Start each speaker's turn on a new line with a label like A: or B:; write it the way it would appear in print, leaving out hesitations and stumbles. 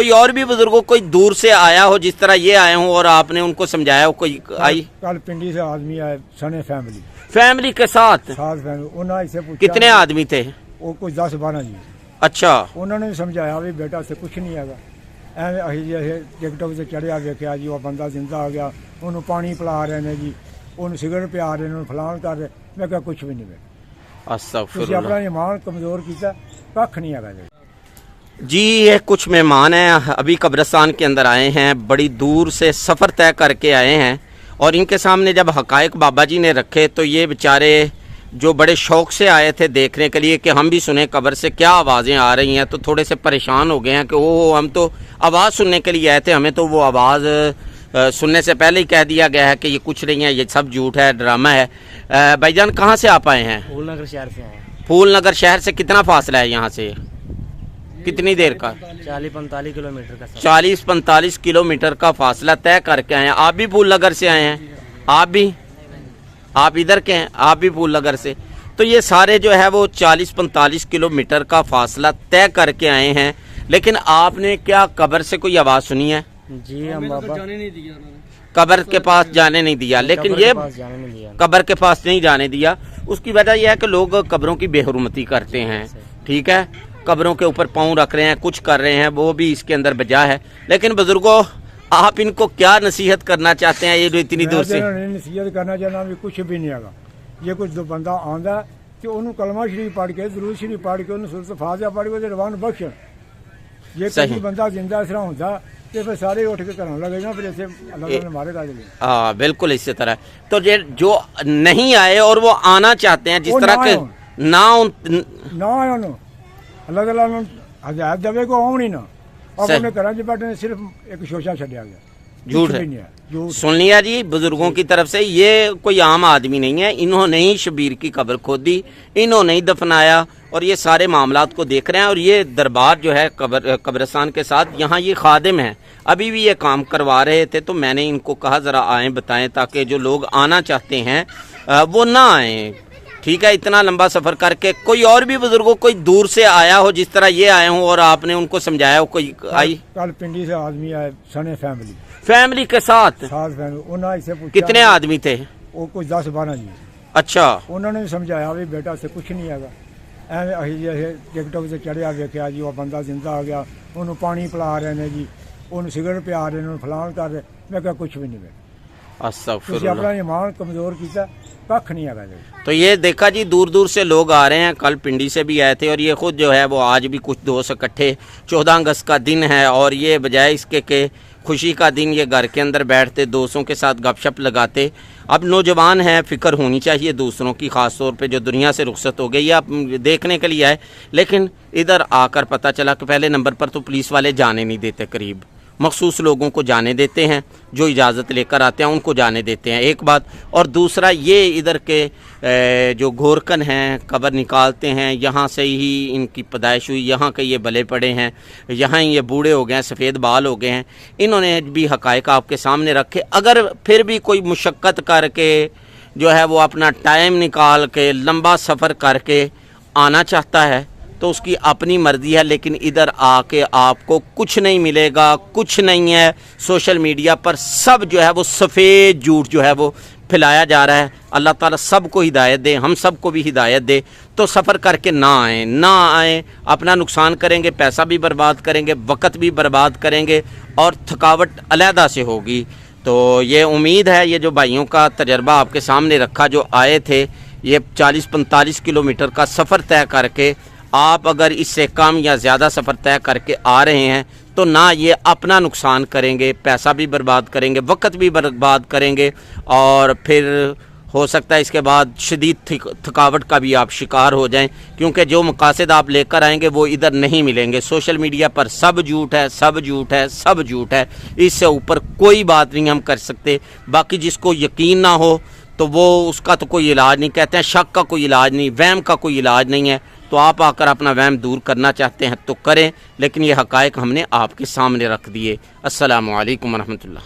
A: कोई और भी बुजुर्गों कोई दूर से आया हो जिस तरह ये आए हो और आपने उनको समझाया हो? कोई आई?
B: कल पिंडी से आदमी आए सने
A: फैमिली के साथ?
B: फैमिली उन्होंने इसे पूछा
A: कितने आदमी थे?
B: वो कुछ 10-12 जी।
A: अच्छा।
B: उन्होंने भी समझाया भी बेटा से कुछ नहीं हैगा, ਐਵੇਂ ਅਸੀਂ ਜੇ ਟਿਕਟੋਕ ਤੇ ਚੜਿਆ ਵੇਖਿਆ ਜੀ ਉਹ ਬੰਦਾ ਜ਼ਿੰਦਾ ਆ ਗਿਆ, ਉਹਨੂੰ ਪਾਣੀ ਪਿਲਾ ਰਹੇ ਨੇ ਜੀ, ਉਹਨੂੰ ਸਿਗਰਟ ਪਿਆ ਰਹੇ ਨੇ, ਉਹਨੂੰ ਫਲਾਣ ਕਰ ਰਹੇ। ਮੈਂ ਕਿਹਾ ਕੁਝ ਵੀ ਨਹੀਂ ਵੇ, ਤੁਸੀਂ
A: ਅਸਤਗਫਿरुल्लाह।
B: ਆਪਣਾ ਈਮਾਨ ਕਮਜ਼ੋਰ ਕੀਤਾ, ਕੱਖ नहीं हैगा
A: जी ये कुछ मेहमान हैं, अभी कब्रिस्तान के अंदर आए हैं, बड़ी दूर से सफ़र तय करके आए हैं और इनके सामने जब हकायक बाबा जी ने रखे तो ये बेचारे जो बड़े शौक़ से आए थे देखने के लिए कि हम भी सुने कब्र से क्या आवाज़ें आ रही हैं, तो थोड़े से परेशान हो गए हैं कि ओह हम तो आवाज़ सुनने के लिए आए थे, हमें तो वो आवाज़ सुनने से पहले ही कह दिया गया है कि ये कुछ नहीं है, ये सब झूठ है, ड्रामा है। भाईजान कहाँ से आप आए हैं?
C: फूलनगर शहर से आए हैं।
A: फूलनगर शहर से कितना फासला है यहाँ से? कितनी देर का?
C: 40-45 किलोमीटर का।
A: 40-45 किलोमीटर का फासला तय करके आए हैं। आप भी फूलनगर से आए हैं? आप भी? आप इधर के हैं? आप भी फूलनगर से? तो ये सारे जो है वो 40-45 किलोमीटर का फासला तय करके आए हैं, लेकिन आपने क्या कब्र से कोई आवाज़ सुनी है?
C: जी हम बाबा
A: कब्र के पास जाने नहीं दिया, लेकिन ये कब्र के पास नहीं जाने दिया। उसकी वजह यह है कि लोग कब्रों की बेहुरमती करते हैं, ठीक है, कब्रों के ऊपर पाँव रख रहे हैं, कुछ कर रहे हैं, वो भी इसके अंदर बजा है। लेकिन बुजुर्गों आप इनको क्या नसीहत करना चाहते हैं ये जो इतनी दूर से?
B: नसीहत करना चाहना भी कुछ भी नहीं हैगा। ये कुछ जो बंदा आंदा कि उन्होंने कलमा शरीफ पढ़ के दरूद शरीफ पढ़ के उन्होंने सूरत फातिहा पढ़ के रवान बख्शण। ये कोई बंदा जिंदा इस तरह होता तो फिर सारे उठ के घरों लगे ना, फिर ऐसे अल्लाह ने मारे गा देंगे।
A: हाँ बिल्कुल इसी तरह। तो ये जो नहीं आए और वो आना चाहते हैं जिस तरह के ना
B: आए अल्लाह ताला ने हदायत देवे को आउण ही ना, अपने घरों च बैठे सिर्फ एक शोशा छड्या गया।
A: झूठ है। सुन लिया जी बुजुर्गों की तरफ से, ये कोई आम आदमी नहीं है, इन्होंने ही शबीर की कब्र खोदी, इन्होंने ही दफनाया और ये सारे मामलात को देख रहे हैं। और ये दरबार जो है कब्रिस्तान के साथ, यहाँ ये खादिम हैं, अभी भी ये काम करवा रहे थे, तो मैंने इनको कहा ज़रा आएँ बताएं ताकि जो लोग आना चाहते हैं वो ना आएँ, ठीक है, इतना लंबा सफ़र करके। कोई और भी बुजुर्गों कोई दूर से आया हो जिस तरह ये आए हों और आपने उनको समझाया हो? कोई आई?
B: कल पिंडी से आदमी आए सने
A: फैमिली के साथ?
B: फैमिली। उन्होंने इसे पूछा
A: कितने आदमी थे?
B: वो कुछ 10-12 जी।
A: अच्छा।
B: उन्होंने भी समझाया भी बेटा से कुछ नहीं हैगा, ਐਵੇਂ ਅਸੀਂ ਜੇ ਟਿਕਟੋਕ ਤੇ ਚੜਿਆ ਵੇਖਿਆ ਜੀ ਉਹ ਬੰਦਾ ਜ਼ਿੰਦਾ ਆ ਗਿਆ, ਉਹਨੂੰ ਪਾਣੀ ਪਿਲਾ ਰਹੇ ਨੇ ਜੀ, ਉਹਨੂੰ ਸਿਗਰਟ ਪਿਆ ਰਹੇ ਨੇ, ਉਹਨੂੰ ਫਲਾਣ ਕਰ ਰਹੇ। ਮੈਂ ਕਿਹਾ ਕੁਝ ਵੀ ਨਹੀਂ ਵੇ, ਤੁਸੀਂ ਆਪਣਾ ਈਮਾਨ ਕਮਜ਼ੋਰ ਕੀਤਾ, ਕੱਖ नहीं हैगा।
A: तो ये देखा जी दूर दूर से लोग आ रहे हैं, कल पिंडी से भी आए थे और ये खुद जो है वो आज भी कुछ दोस्त इकट्ठे, 14 अगस्त का दिन है और ये बजाय इसके के खुशी का दिन ये घर के अंदर बैठते दोस्तों के साथ गपशप लगाते। अब नौजवान हैं, फ़िक्र होनी चाहिए दूसरों की, ख़ास तौर पे जो दुनिया से रुखसत हो गई है, आप देखने के लिए आए, लेकिन इधर आकर पता चला कि पहले नंबर पर तो पुलिस वाले जाने नहीं देते, करीब मखसूस लोगों को जाने देते हैं, जो इजाज़त लेकर आते हैं उनको जाने देते हैं, एक बात। और दूसरा ये इधर के जो गोरकन हैं कब्र निकालते हैं, यहाँ से ही इनकी पैदाइश हुई, यहाँ के ये बले पड़े हैं, यहाँ ही ये बूढ़े हो गए हैं, सफ़ेद बाल हो गए हैं, इन्होंने भी हक़ाइक़ आपके सामने रखे। अगर फिर भी कोई मुशक्क़त करके जो है वो अपना टाइम निकाल के लंबा सफ़र करके आना चाहता है तो उसकी अपनी मर्ज़ी है, लेकिन इधर आके आपको कुछ नहीं मिलेगा, कुछ नहीं है। सोशल मीडिया पर सब जो है वो सफ़ेद झूठ जो है वो फैलाया जा रहा है। अल्लाह ताला सबको हिदायत दे, हम सबको भी हिदायत दे। तो सफ़र करके ना आएँ, अपना नुकसान करेंगे, पैसा भी बर्बाद करेंगे, वक़्त भी बर्बाद करेंगे और थकावट अलहदा से होगी। तो ये उम्मीद है ये जो भाइयों का तजर्बा आपके सामने रखा, जो आए थे ये 40-45 किलोमीटर का सफ़र तय करके, आप अगर इससे कम या ज़्यादा सफ़र तय करके आ रहे हैं तो ना ये अपना नुकसान करेंगे, पैसा भी बर्बाद करेंगे, वक़्त भी बर्बाद करेंगे और फिर हो सकता है इसके बाद शदीद थकावट का भी आप शिकार हो जाएं, क्योंकि जो मकासद आप लेकर आएंगे वो इधर नहीं मिलेंगे। सोशल मीडिया पर सब झूठ है, सब झूठ है, सब झूठ है, इससे ऊपर कोई बात नहीं हम कर सकते। बाकी जिसको यकीन ना हो तो वो उसका तो कोई इलाज नहीं, कहते हैं शक का कोई इलाज नहीं, वहम का कोई इलाज नहीं है। तो आप आकर अपना वहम दूर करना चाहते हैं तो करें, लेकिन ये हक़ाइक़ हमने आपके सामने रख दिए। अस्सलामु अलैकुम वरहमतुल्लाह।